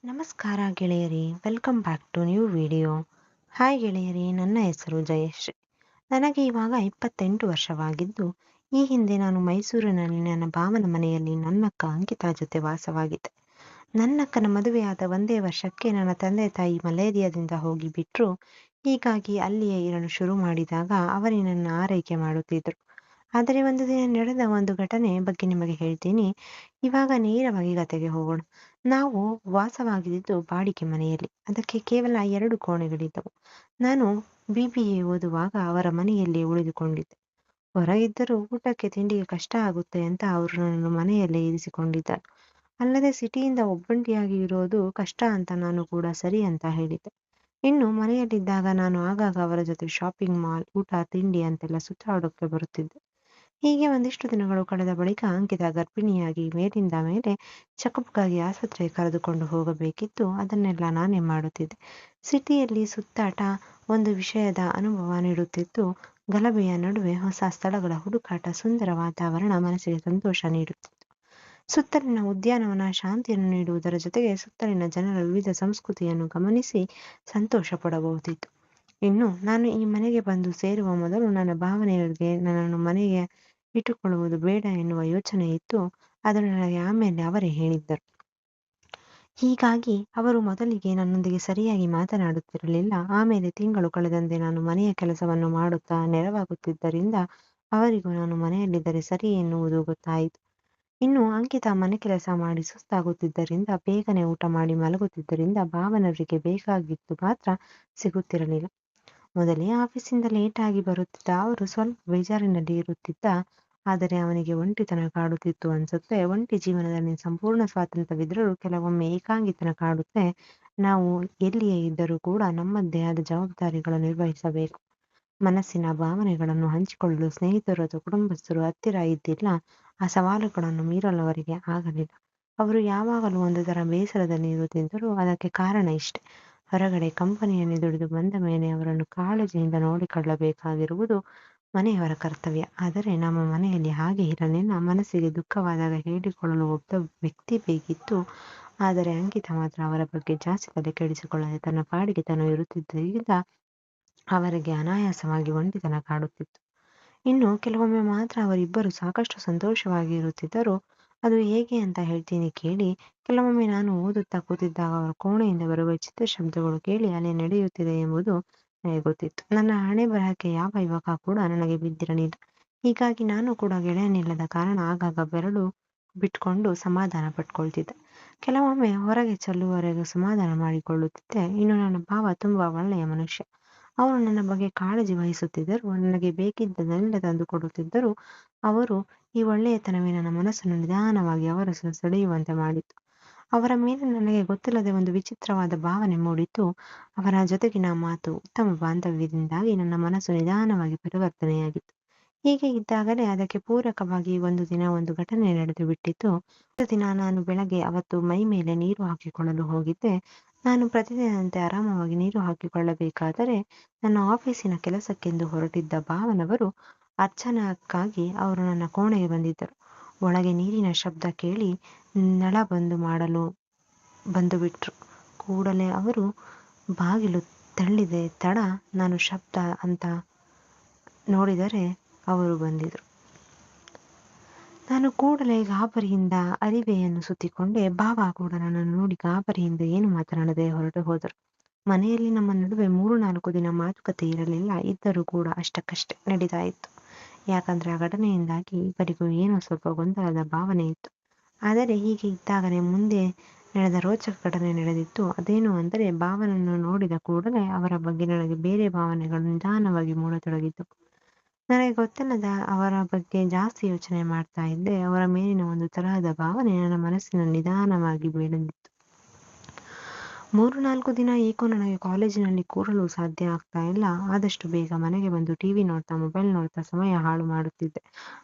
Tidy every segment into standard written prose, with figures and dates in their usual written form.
ನಮಸ್ಕಾರ ಗೆಳೆಯರಿ, welcome back to new video. Hi ಗೆಳೆಯರಿ, ನನ್ನ ಹೆಸರು ಜಯಶ್ರೀ. ನನಗೆ ಇವಾಗ 28 ವರ್ಷವಾಗಿದ್ದು, ಈ ಹಿಂದೆ ನಾನು ಮೈಸೂರಿನಲ್ಲಿ ನನ್ನ ಭಾವನ ಮನೆಯಲ್ಲಿ ನನ್ನಕ್ಕ ಅಂಕಿತಾ ಜೊತೆ ವಾಸವಾಗಿದ್ದೆ. ನನ್ನಕ್ಕನ ಮದುವೆಯಾದ ಒಂದೇ ವರ್ಷಕ್ಕೆ ನನ್ನ ತಂದೆ ತಾಯಿ ಮಲೇರಿಯಾದಿಂದ ಹೋಗಿ ಬಿಟ್ರು. ಹೀಗಾಗಿ ಅಲ್ಲಿಯೇ ಇರಲು ಶುರು ಮಾಡಿದಾಗ ಅವರೇ ನನ್ನ ಆರೈಕೆ ಮಾಡುತ್ತಿದ್ದರು. ಆದರೆ ಒಂದು ದಿನ ನಡೆದ ಒಂದು ಘಟನೆ ಬಗ್ಗೆ ನಿಮಗೆ ಹೇಳ್ತೀನಿ. ಇವಾಗ ನೇರವಾಗಿ ಕತೆಗೆ ಹೋಗೋಣ. ನಾವು ವಾಸವಾಗಿದ್ದು ಬಾಡಿಗೆ ಮನೆಯಲ್ಲಿ. ಅದಕ್ಕೆ ಕೇವಲ 2 ಕೋಣೆಗಳಿದ್ದವು. ನಾನು BBA ಓದುವಾಗ ಅವರ ಮನೆಯಲ್ಲಿ ಉಳಿದುಕೊಂಡಿದ್ದೆ. ಹೊರಗಿದ್ದರೂ ಊಟಕ್ಕೆ ತಿಂಡಿಗೆ ಕಷ್ಟ ಆಗುತ್ತೆ ಅಂತ ಅವರು ನನ್ನನ್ನು ಮನೆಯಲ್ಲೇ ಇರಿಸಿಕೊಂಡಿದ್ದರು. ಅಲ್ಲದೆ ಸಿಟಿಯಿಂದ ಒಬ್ಬಂಟಿಯಾಗಿ ಇರೋದು ಕಷ್ಟ ಅಂತ ನಾನು ಕೂಡ ಸರಿ ಅಂತ ಹೇಳಿದ್ದೆ. ಇನ್ನು ಮನೆಯಲ್ಲಿದ್ದಾಗ ನಾನು ಆಗಾಗ ಅವರ ಜೊತೆ ಶಾಪಿಂಗ್ ಮಾಲ್, ಊಟ ತಿಂಡಿ ಅಂತೆಲ್ಲ ಸುತ್ತಾಡೋಕೆ ಬರುತ್ತಿದ್ದೆ. ಹೀಗೆ ಒಂದಿಷ್ಟು ದಿನಗಳು ಕಳೆದ ಬಳಿಕ ಅಂಕಿತಾ ಗರ್ಭಿಣಿಯಾಗಿ ಮೇಲಿಂದ ಮೇಲೆ ಚೆಕಪ್‌ಗಾಗಿ ಆಸ್ಪತ್ರೆಗೆ ಕರೆದುಕೊಂಡು ಹೋಗಬೇಕಿತ್ತು. ಅದನ್ನೆಲ್ಲ ನಾನೇ ಮಾಡುತ್ತಿದ್ದೆ. ಸಿಟಿಯಲ್ಲಿ ಸುತ್ತಾಟ ಒಂದು ವಿಷಯದ ಅನುಭವ ನೀಡುತ್ತಿತ್ತು. ಗಲಭೆಯ ನಡುವೆ ಹೊಸ ಸ್ಥಳಗಳ ಹುಡುಕಾಟ, ಸುಂದರ ವಾತಾವರಣ ಮನಸ್ಸಿಗೆ ಸಂತೋಷ ನೀಡುತ್ತಿತ್ತು. ಸುತ್ತಲಿನ ಉದ್ಯಾನವನ ಶಾಂತಿಯನ್ನು ನೀಡುವುದರ ಜೊತೆಗೆ ಸುತ್ತಲಿನ ಜನರ ವಿವಿಧ ಸಂಸ್ಕೃತಿಯನ್ನು ಗಮನಿಸಿ ಸಂತೋಷ ಪಡಬಹುದಿತ್ತು. ಇನ್ನು ನಾನು ಈ ಮನೆಗೆ ಬಂದು ಸೇರುವ ಮೊದಲು ನನ್ನ ಭಾವನೆಯವರಿಗೆ ನನ್ನನ್ನು ಮನೆಗೆ ಇಟ್ಟುಕೊಳ್ಳುವುದು ಬೇಡ ಎನ್ನುವ ಯೋಚನೆ ಇತ್ತು. ಅದನ್ನು ನನಗೆ ಆಮೇಲೆ ಅವರೇ ಹೇಳಿದ್ದರು. ಹೀಗಾಗಿ ಅವರು ಮೊದಲಿಗೆ ನನ್ನೊಂದಿಗೆ ಸರಿಯಾಗಿ ಮಾತನಾಡುತ್ತಿರಲಿಲ್ಲ. ಆಮೇಲೆ ತಿಂಗಳು ಕಳೆದಂತೆ ನಾನು ಮನೆಯ ಕೆಲಸವನ್ನು ಮಾಡುತ್ತಾ ನೆರವಾಗುತ್ತಿದ್ದರಿಂದ ಅವರಿಗೂ ನಾನು ಮನೆಯಲ್ಲಿದ್ದರೆ ಸರಿ ಎನ್ನುವುದು ಗೊತ್ತಾಯಿತು. ಇನ್ನು ಅಂಕಿತಾ ಮನೆ ಕೆಲಸ ಮಾಡಿ ಸುಸ್ತಾಗುತ್ತಿದ್ದರಿಂದ ಬೇಗನೆ ಊಟ ಮಾಡಿ ಮಲಗುತ್ತಿದ್ದರಿಂದ ಭಾವನವರಿಗೆ ಬೇಕಾಗಿದ್ದು ಮಾತ್ರ ಸಿಗುತ್ತಿರಲಿಲ್ಲ. ಮೊದಲೇ ಆಫೀಸಿಂದ ಲೇಟಾಗಿ ಬರುತ್ತಿದ್ದ ಅವರು ಸ್ವಲ್ಪ ಬೇಜಾರಿನಲ್ಲಿ ಇರುತ್ತಿದ್ದ. ಆದರೆ ಅವನಿಗೆ ಒಂಟಿತನ ಕಾಡುತ್ತಿತ್ತು ಅನ್ಸುತ್ತೆ. ಒಂಟಿ ಜೀವನದಲ್ಲಿ ಸಂಪೂರ್ಣ ಸ್ವಾತಂತ್ರ್ಯವಿದ್ದರೂ ಕೆಲವೊಮ್ಮೆ ಏಕಾಂಗಿತನ ಕಾಡುತ್ತೆ. ನಾವು ಎಲ್ಲಿಯೇ ಇದ್ದರೂ ಕೂಡ ನಮ್ಮದೇ ಆದ ಜವಾಬ್ದಾರಿಗಳನ್ನು ನಿರ್ವಹಿಸಬೇಕು. ಮನಸ್ಸಿನ ಭಾವನೆಗಳನ್ನು ಹಂಚಿಕೊಳ್ಳಲು ಸ್ನೇಹಿತರು ಅಥವಾ ಕುಟುಂಬಸ್ಥರು ಹತ್ತಿರ ಇದ್ದಿಲ್ಲ. ಆ ಸವಾಲುಗಳನ್ನು ಮೀರಲು ಅವರಿಗೆ ಆಗಲಿಲ್ಲ. ಅವರು ಯಾವಾಗಲೂ ಒಂದು ಥರ ಬೇಸರದಲ್ಲಿ ಇರುತ್ತಿದ್ದರು. ಅದಕ್ಕೆ ಕಾರಣ ಇಷ್ಟೇ. ಹೊರಗಡೆ ಕಂಪನಿಯಲ್ಲಿ ದುಡಿದು ಬಂದ ಮೇಲೆ ಅವರನ್ನು ಕಾಳಜಿಯಿಂದ ನೋಡಿಕೊಳ್ಳಬೇಕಾಗಿರುವುದು ಮನೆಯವರ ಕರ್ತವ್ಯ. ಆದರೆ ನಮ್ಮ ಮನೆಯಲ್ಲಿ ಹಾಗೆ ಇರಲಿಲ್ಲ. ಮನಸ್ಸಿಗೆ ದುಃಖವಾದಾಗ ಹೇಳಿಕೊಳ್ಳಲು ಒಬ್ಬ ವ್ಯಕ್ತಿ ಬೇಕಿತ್ತು. ಆದರೆ ಅಂಕಿತಾ ಮಾತ್ರ ಅವರ ಬಗ್ಗೆ ಜಾಸ್ತಿ ತಲೆ ಕೆಡಿಸಿಕೊಳ್ಳದೆ ತನ್ನ ಪಾಡಿಗೆ ತಾನು ಇರುತ್ತಿದ್ದರಿಂದ ಅವರಿಗೆ ಅನಾಯಾಸವಾಗಿ ಒಂಟಿತನ ಕಾಡುತ್ತಿತ್ತು. ಇನ್ನು ಕೆಲವೊಮ್ಮೆ ಮಾತ್ರ ಅವರಿಬ್ಬರು ಸಾಕಷ್ಟು ಸಂತೋಷವಾಗಿ ಇರುತ್ತಿದ್ದರು. ಅದು ಹೇಗೆ ಅಂತ ಹೇಳ್ತೀನಿ ಕೇಳಿ. ಕೆಲವೊಮ್ಮೆ ನಾನು ಓದುತ್ತಾ ಕೂತಿದ್ದಾಗ ಅವರ ಕೋಣೆಯಿಂದ ಬರುವ ವಿಚಿತ್ರ ಶಬ್ದಗಳು ಕೇಳಿ ಅಲ್ಲಿ ನಡೆಯುತ್ತಿದೆ ಎಂಬುದು ನನಗೆ ಗೊತ್ತಿತ್ತು. ನನ್ನ ಹಣೆಬರಹಕ್ಕೆ ಯಾವ ಯುವಕ ಕೂಡ ನನಗೆ ಬಿದ್ದಿರಲಿಲ್ಲ. ಹೀಗಾಗಿ ನಾನು ಕೂಡ ಗೆಳೆಯನಿಲ್ಲದ ಕಾರಣ ಆಗಾಗ ಬೆರಳು ಬಿಟ್ಕೊಂಡು ಸಮಾಧಾನ ಪಟ್ಕೊಳ್ತಿದ್ದೆ. ಕೆಲವೊಮ್ಮೆ ಹೊರಗೆ ಚೆಲ್ಲುವವರೆಗೂ ಸಮಾಧಾನ ಮಾಡಿಕೊಳ್ಳುತ್ತಿದ್ದೆ. ಇನ್ನು ನನ್ನ ಭಾವ ತುಂಬಾ ಒಳ್ಳೆಯ ಮನುಷ್ಯ. ಅವರು ನನ್ನ ಬಗ್ಗೆ ಕಾಳಜಿ ವಹಿಸುತ್ತಿದ್ದರು. ನನಗೆ ಬೇಕಿದ್ದನ್ನೆಲ್ಲ ತಂದು ಕೊಡುತ್ತಿದ್ದರು. ಅವರು ಈ ಒಳ್ಳೆಯತನವೇ ನನ್ನ ಮನಸ್ಸನ್ನು ನಿಧಾನವಾಗಿ ಅವರ ಸೆಳೆಯುವಂತೆ ಮಾಡಿತು. ಅವರ ಮೇಲೆ ನನಗೆ ಗೊತ್ತಿಲ್ಲದೆ ಒಂದು ವಿಚಿತ್ರವಾದ ಭಾವನೆ ಮೂಡಿತು. ಅವರ ಜೊತೆಗಿನ ಮಾತು, ಉತ್ತಮ ಬಾಂಧವ್ಯದಿಂದಾಗಿ ನನ್ನ ಮನಸ್ಸು ನಿಧಾನವಾಗಿ ಪರಿವರ್ತನೆಯಾಗಿತ್ತು. ಹೀಗೆ ಇದ್ದಾಗಲೇ ಅದಕ್ಕೆ ಪೂರಕವಾಗಿ ಒಂದು ದಿನ ಒಂದು ಘಟನೆ ನಡೆದು ಬಿಟ್ಟಿತು. ಒಂದು ದಿನ ನಾನು ಬೆಳಗ್ಗೆ ಅವತ್ತು ಮೈ ಮೇಲೆ ನೀರು ಹಾಕಿಕೊಳ್ಳಲು ಹೋಗಿದ್ದೆ. ನಾನು ಪ್ರತಿದಿನದಂತೆ ಆರಾಮವಾಗಿ ನೀರು ಹಾಕಿಕೊಳ್ಳಬೇಕಾದರೆ ನನ್ನ ಆಫೀಸಿನ ಕೆಲಸಕ್ಕೆಂದು ಹೊರಟಿದ್ದ ಭಾವನವರು ಅರ್ಚನಕ್ಕಾಗಿ ಅವರು ನನ್ನ ಕೋಣೆಗೆ ಬಂದಿದ್ದರು. ಒಳಗೆ ನೀರಿನ ಶಬ್ದ ಕೇಳಿ ನಳ ಬಂದು ಮಾಡಲು ಬಂದುಬಿಟ್ರು. ಕೂಡಲೇ ಅವರು ಬಾಗಿಲು ತಳ್ಳಿದೆ ತಡ ನಾನು ಶಬ್ದ ಅಂತ ನೋಡಿದರೆ ಅವರು ಬಂದಿದ್ರು. ನಾನು ಕೂಡಲೇ ಗಾಬರಿಯಿಂದ ಅರಿವೆಯನ್ನು ಸುತ್ತಿಕೊಂಡೆ. ಭಾವ ಕೂಡ ನನ್ನನ್ನು ನೋಡಿ ಗಾಬರಿಯಿಂದ ಏನು ಮಾತನಾಡದೆ ಹೊರಟು ಹೋದರು. ಮನೆಯಲ್ಲಿ ನಮ್ಮ ನಡುವೆ 3-4 ದಿನ ಮಾತುಕತೆ ಇರಲಿಲ್ಲ. ಇದ್ದರೂ ಕೂಡ ಅಷ್ಟಕ್ಕಷ್ಟೇ ನಡೀತಾ ಇತ್ತು. ಯಾಕಂದ್ರೆ ಆ ಘಟನೆಯಿಂದಾಗಿ ಇಬ್ಬರಿಗೂ ಏನೋ ಸ್ವಲ್ಪ ಗೊಂದಲದ ಭಾವನೆ ಇತ್ತು. ಆದರೆ ಹೀಗೆ ಇದ್ದಾಗಲೇ ಮುಂದೆ ನಡೆದ ರೋಚಕ ಘಟನೆ ನಡೆದಿತ್ತು. ಅದೇನು ಅಂದರೆ ಭಾವನನ್ನು ನೋಡಿದ ಕೂಡಲೇ ಅವರ ಬಗ್ಗೆ ನನಗೆ ಬೇರೆ ಭಾವನೆಗಳು ನಿಧಾನವಾಗಿ ಮೂಡತೊಡಗಿದ್ದವು. ನನಗೆ ಗೊತ್ತಿಲ್ಲದ ಅವರ ಬಗ್ಗೆ ಜಾಸ್ತಿ ಯೋಚನೆ ಮಾಡ್ತಾ ಇದ್ದೆ. ಅವರ ಮೇಲಿನ ಒಂದು ತರಹದ ಭಾವನೆ ನನ್ನ ಮನಸ್ಸಿನಲ್ಲಿ ನಿಧಾನವಾಗಿ ಬೆಳೆದಿತ್ತು. 3-4 ದಿನ ಏಕೋ ನನಗೆ ಕಾಲೇಜಿನಲ್ಲಿ ಕೂರಲು ಸಾಧ್ಯ ಆಗ್ತಾ ಇಲ್ಲ. ಆದಷ್ಟು ಬೇಗ ಮನೆಗೆ ಬಂದು ಟಿವಿ ನೋಡ್ತಾ, ಮೊಬೈಲ್ ನೋಡ್ತಾ ಸಮಯ ಹಾಳು ಮಾಡುತ್ತಿದ್ದೆ.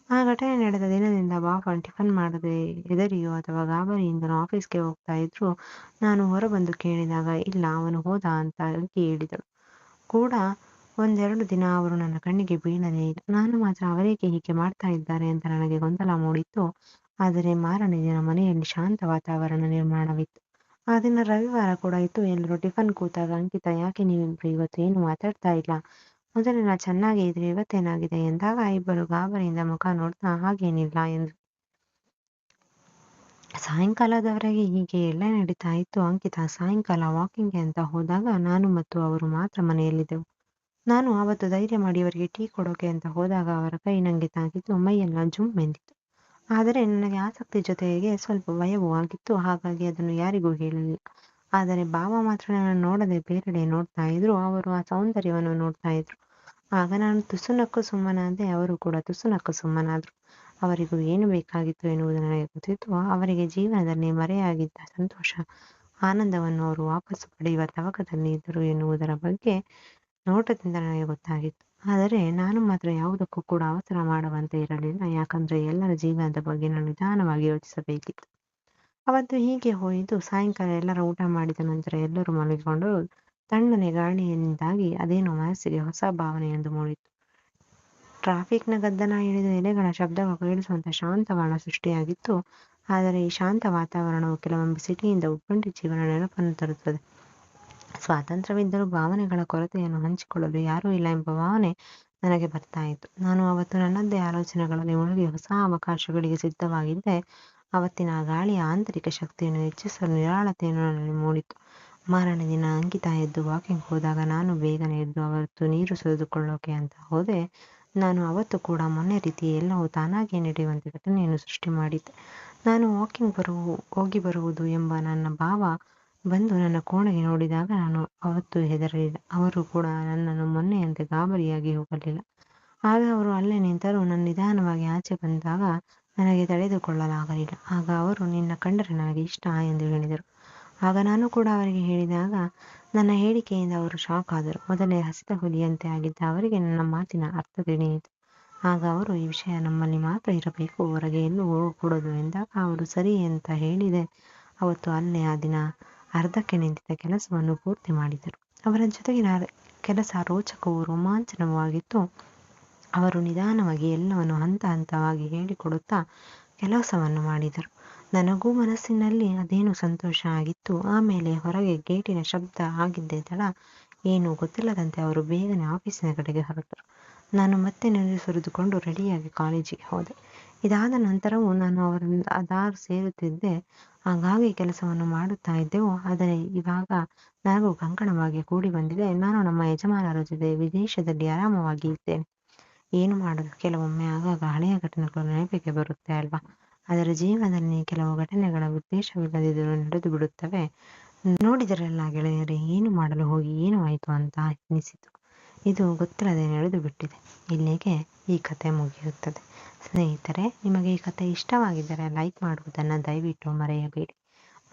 ಆ ಘಟನೆ ನಡೆದ ದಿನದಿಂದ ಭಾವ ಟಿಫನ್ ಮಾಡದೆ ಹೆದರಿಯೋ ಅಥವಾ ಗಾಬರಿಯಿಂದನೋ ಆಫೀಸ್‌ಗೆ ಹೋಗ್ತಾ ಇದ್ರು. ನಾನು ಹೊರಬಂದು ಕೇಳಿದಾಗ ಇಲ್ಲ ಅವನು ಹೋದ ಅಂತ ಆಕೆ ಹೇಳಿದಳು. ಕೂಡ ಒಂದೆರಡು ದಿನ ಅವರು ನನ್ನ ಕಣ್ಣಿಗೆ ಬೀಳಲೇ ಇಲ್ಲ. ನಾನು ಮಾತ್ರ ಅವರೇಕೆ ಹೀಗೆ ಮಾಡ್ತಾ ಇದ್ದಾರೆ ಅಂತ ನನಗೆ ಗೊಂದಲ ಮೂಡಿತ್ತು. ಆದರೆ ಮಾರನೇ ದಿನ ಮನೆಯಲ್ಲಿ ಶಾಂತ ವಾತಾವರಣ ನಿರ್ಮಾಣವಿತ್ತು. ಆ ದಿನ ರವಿವಾರ ಕೂಡ ಇತ್ತು. ಎಲ್ಲರೂ ಟಿಫನ್ ಕೂತಾಗ ಅಂಕಿತ, ಯಾಕೆ ನೀವಿಬ್ರು ಇವತ್ತು ಏನು ಮಾತಾಡ್ತಾ ಇಲ್ಲ? ಮೊದಲೆಲ್ಲ ಚೆನ್ನಾಗೇ ಇದ್ರಿ, ಇವತ್ತೇನಾಗಿದೆ ಎಂದಾಗ ಇಬ್ಬರು ಗಾಬರಿಯಿಂದ ಮುಖ ನೋಡ್ತಾ ಹಾಗೇನಿಲ್ಲ ಎಂದ್ರು. ಸಾಯಂಕಾಲದವರೆಗೆ ಹೀಗೆ ಎಲ್ಲ ನಡೀತಾ ಇತ್ತು. ಅಂಕಿತ ಸಾಯಂಕಾಲ ವಾಕಿಂಗ್ಗೆ ಅಂತ ಹೋದಾಗ ನಾನು ಮತ್ತು ಅವರು ಮಾತ್ರ ಮನೆಯಲ್ಲಿದ್ದೆವು. ನಾನು ಅವತ್ತು ಧೈರ್ಯ ಮಾಡಿ ಅವರಿಗೆ ಟೀ ಕೊಡೋಕೆ ಅಂತ ಹೋದಾಗ ಅವರ ಕೈ ನನಗೆ ತಾಗಿದ್ದು ಮೈಯೆಲ್ಲ ಜುಮ್ ಎಂದಿತ್ತು. ಆದರೆ ನನಗೆ ಆಸಕ್ತಿ ಜೊತೆಗೆ ಸ್ವಲ್ಪ ಭಯವೂ ಆಗಿತ್ತು. ಹಾಗಾಗಿ ಅದನ್ನು ಯಾರಿಗೂ ಹೇಳಲಿಲ್ಲ. ಆದರೆ ಭಾವ ಮಾತ್ರ ನನ್ನನ್ನು ನೋಡದೆ ಬೇರೆಡೆ ನೋಡ್ತಾ ಇದ್ರು. ಅವರು ಆ ಸೌಂದರ್ಯವನ್ನು ನೋಡ್ತಾ ಇದ್ರು. ಆಗ ನಾನು ತುಸುನಕ್ಕು ಸುಮ್ಮನಾದೆ. ಅವರು ಕೂಡ ತುಸುನಕ್ಕು ಸುಮ್ಮನಾದ್ರು. ಅವರಿಗೂ ಏನು ಬೇಕಾಗಿತ್ತು ಎನ್ನುವುದು ನನಗೆ ಗೊತ್ತಿತ್ತು. ಅವರಿಗೆ ಜೀವನದಲ್ಲಿ ಮರೆಯಾಗಿದ್ದ ಸಂತೋಷ, ಆನಂದವನ್ನು ಅವರು ವಾಪಸ್ಸು ಪಡೆಯುವ ತವಕದಲ್ಲಿ ಇದ್ದರು ಎನ್ನುವುದರ ಬಗ್ಗೆ ನೋಟದಿಂದ ನನಗೆ ಗೊತ್ತಾಗಿತ್ತು. ಆದರೆ ನಾನು ಮಾತ್ರ ಯಾವುದಕ್ಕೂ ಕೂಡ ಅವಸರ ಮಾಡುವಂತೆ ಇರಲಿಲ್ಲ. ಯಾಕಂದ್ರೆ ಎಲ್ಲರ ಜೀವನದ ಬಗ್ಗೆ ನಾನು ನಿಧಾನವಾಗಿ ಯೋಚಿಸಬೇಕಿತ್ತು. ಅವತ್ತು ಹೀಗೆ ಹೋಯಿತು. ಸಾಯಂಕಾಲ ಎಲ್ಲರ ಊಟ ಮಾಡಿದ ನಂತರ ಎಲ್ಲರೂ ಮಲಗಿಕೊಂಡು ತಣ್ಣನೆ ಗಾಳಿಯಿಂದಾಗಿ ಅದೇನೋ ಮನಸ್ಸಿಗೆ ಹೊಸ ಭಾವನೆಯೊಂದು ಮೂಡಿತು. ಟ್ರಾಫಿಕ್ನ ಗದ್ದಲ ಹಿಡಿದು ಎಲೆಗಳ ಶಬ್ದ ಕೇಳಿಸುವಂತ ಶಾಂತವಾದ ಸೃಷ್ಟಿಯಾಗಿತ್ತು. ಆದರೆ ಈ ಶಾಂತ ವಾತಾವರಣವು ಕೆಲವೊಮ್ಮೆ ಸಿಟಿಯಿಂದ ಉಬ್ಬಂಟಿ ಜೀವನ ನೆನಪನ್ನು ತರುತ್ತದೆ. ಸ್ವಾತಂತ್ರ್ಯವಿದ್ದರೂ ಭಾವನೆಗಳ ಕೊರತೆಯನ್ನು ಹಂಚಿಕೊಳ್ಳಲು ಯಾರೂ ಇಲ್ಲ ಎಂಬ ಭಾವನೆ ನನಗೆ ಬರ್ತಾ ಇತ್ತು. ನಾನು ಅವತ್ತು ನನ್ನದೇ ಆಲೋಚನೆಗಳಲ್ಲಿ ಮುಳುಗಿ ಹೊಸ ಅವಕಾಶಗಳಿಗೆ ಸಿದ್ಧವಾಗಿದ್ದೆ. ಅವತ್ತಿನ ಗಾಳಿಯ ಆಂತರಿಕ ಶಕ್ತಿಯನ್ನು ಹೆಚ್ಚಿಸಲು ನಿರಾಳತೆಯನ್ನು ನನ್ನಲ್ಲಿ ಮೂಡಿತು. ಮಾರನೇ ದಿನ ಅಂಕಿತ ಎದ್ದು ವಾಕಿಂಗ್ ಹೋದಾಗ ನಾನು ಬೇಗನೆ ಎದ್ದು ಅವತ್ತು ನೀರು ಸುರಿದುಕೊಳ್ಳೋಕೆ ಅಂತ ಹೋದೆ. ನಾನು ಅವತ್ತು ಕೂಡ ಮೊನ್ನೆ ರೀತಿ ಎಲ್ಲವೂ ತಾನಾಗಿಯೇ ನಡೆಯುವಂತೆ ಘಟನೆಯನ್ನು ಸೃಷ್ಟಿ ಮಾಡಿದ್ದೆ. ನಾನು ಹೋಗಿ ಬರುವುದು ಎಂಬ ನನ್ನ ಭಾವ ಬಂದು ನನ್ನ ಕೋಣೆಗೆ ನೋಡಿದಾಗ ನಾನು ಅವತ್ತು ಹೆದರಲಿಲ್ಲ. ಅವರು ಕೂಡ ನನ್ನನ್ನು ಮೊನ್ನೆಯಂತೆ ಗಾಬರಿಯಾಗಿ ಹೋಗಲಿಲ್ಲ. ಆಗ ಅವರು ಅಲ್ಲೇ ನಿಂತರು. ನಾನು ನಿಧಾನವಾಗಿ ಆಚೆ ಬಂದಾಗ ನನಗೆ ತಡೆದುಕೊಳ್ಳಲಾಗಲಿಲ್ಲ. ಆಗ ಅವರು, ನಿನ್ನ ಕಂಡರೆ ನನಗೆ ಇಷ್ಟ ಎಂದು ಹೇಳಿದರು. ಆಗ ನಾನು ಕೂಡ ಅವರಿಗೆ ಹೇಳಿದಾಗ ನನ್ನ ಹೇಳಿಕೆಯಿಂದ ಅವರು ಶಾಕ್ ಆದರು. ಮೊದಲೇ ಹಸಿದ ಹುಲಿಯಂತೆ ಆಗಿದ್ದ ಅವರಿಗೆ ನನ್ನ ಮಾತಿನ ಅರ್ಥ ತಿಳಿಯಿತು. ಆಗ ಅವರು, ಈ ವಿಷಯ ನಮ್ಮಲ್ಲಿ ಮಾತ್ರ ಇರಬೇಕು, ಹೊರಗೆ ಎಲ್ಲೂ ಹೋಗಕೂಡದು ಎಂದಾಗ ಅವರು ಸರಿ ಅಂತ ಹೇಳಿದೆ. ಅವತ್ತು ಅಲ್ಲೇ ಆ ದಿನ ಅರ್ಧಕ್ಕೆ ನಿಂತಿದ್ದ ಕೆಲಸವನ್ನು ಪೂರ್ತಿ ಮಾಡಿದರು. ಅವರ ಜೊತೆಗಿನ ಕೆಲಸ ರೋಚಕವೂ ರೋಮಾಂಚನವೂ ಆಗಿತ್ತು. ಅವರು ನಿಧಾನವಾಗಿ ಎಲ್ಲವನ್ನು ಹಂತ ಹಂತವಾಗಿ ಹೇಳಿಕೊಡುತ್ತಾ ಕೆಲಸವನ್ನು ಮಾಡಿದರು. ನನಗೂ ಮನಸ್ಸಿನಲ್ಲಿ ಅದೇನು ಸಂತೋಷ ಆಗಿತ್ತು. ಆಮೇಲೆ ಹೊರಗೆ ಗೇಟಿನ ಶಬ್ದ ಆಗಿದ್ದೇ ತಡ ಏನೂ ಗೊತ್ತಿಲ್ಲದಂತೆ ಅವರು ಬೇಗನೆ ಆಫೀಸಿನ ಕಡೆಗೆ ಹೊರಟರು. ನಾನು ಮತ್ತೆ ನೀರು ಸುರಿದುಕೊಂಡು ರೆಡಿಯಾಗಿ ಕಾಲೇಜಿಗೆ ಹೋದೆ. ಇದಾದ ನಂತರವೂ ನಾನು ಅವರಿಂದ ದಾರು ಸೇರುತ್ತಿದ್ದೆ. ಹಾಗಾಗಿ ಕೆಲಸವನ್ನು ಮಾಡುತ್ತಾ ಇದ್ದೆವು. ಆದರೆ ಇವಾಗ ನನಗೂ ಕಂಕಣವಾಗಿ ಕೂಡಿ ಬಂದಿದೆ. ನಾನು ನಮ್ಮ ಯಜಮಾನರ ಜೊತೆ ವಿದೇಶದಲ್ಲಿ ಆರಾಮವಾಗಿ ಇದ್ದೇನೆ. ಏನು ಮಾಡೋದು, ಕೆಲವೊಮ್ಮೆ ಆಗಾಗ ಹಳೆಯ ಘಟನೆಗಳು ನೆನಪಿಗೆ ಬರುತ್ತೆ ಅಲ್ವಾ? ಅದರ ಜೀವನದಲ್ಲಿ ಕೆಲವು ಘಟನೆಗಳ ಉದ್ದೇಶವಿಲ್ಲದಿದ್ದರೂ ನಡೆದು ಬಿಡುತ್ತವೆ. ನೋಡಿದರಲ್ಲ ಗೆಳೆಯರೇ, ಏನು ಮಾಡಲು ಹೋಗಿ ಏನು ಆಯಿತು ಅಂತ ಎನಿಸಿತು. ಇದು ಗೊತ್ತಿಲ್ಲದೆ ನಡೆದು ಬಿಟ್ಟಿದೆ. ಇಲ್ಲಿಗೆ ಈ ಕತೆ ಮುಗಿಯುತ್ತದೆ. ಸ್ನೇಹಿತರೆ, ನಿಮಗೆ ಈ ಕತೆ ಇಷ್ಟವಾಗಿದ್ದರೆ ಲೈಕ್ ಮಾಡುವುದನ್ನು ದಯವಿಟ್ಟು ಮರೆಯಬೇಡಿ.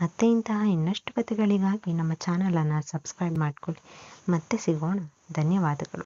ಮತ್ತೆ ಇಂತಹ ಇನ್ನಷ್ಟು ಕತೆಗಳಿಗಾಗಿ ನಮ್ಮ ಚಾನಲನ್ನು ಸಬ್ಸ್ಕ್ರೈಬ್ ಮಾಡಿಕೊಳ್ಳಿ. ಮತ್ತೆ ಸಿಗೋಣ. ಧನ್ಯವಾದಗಳು.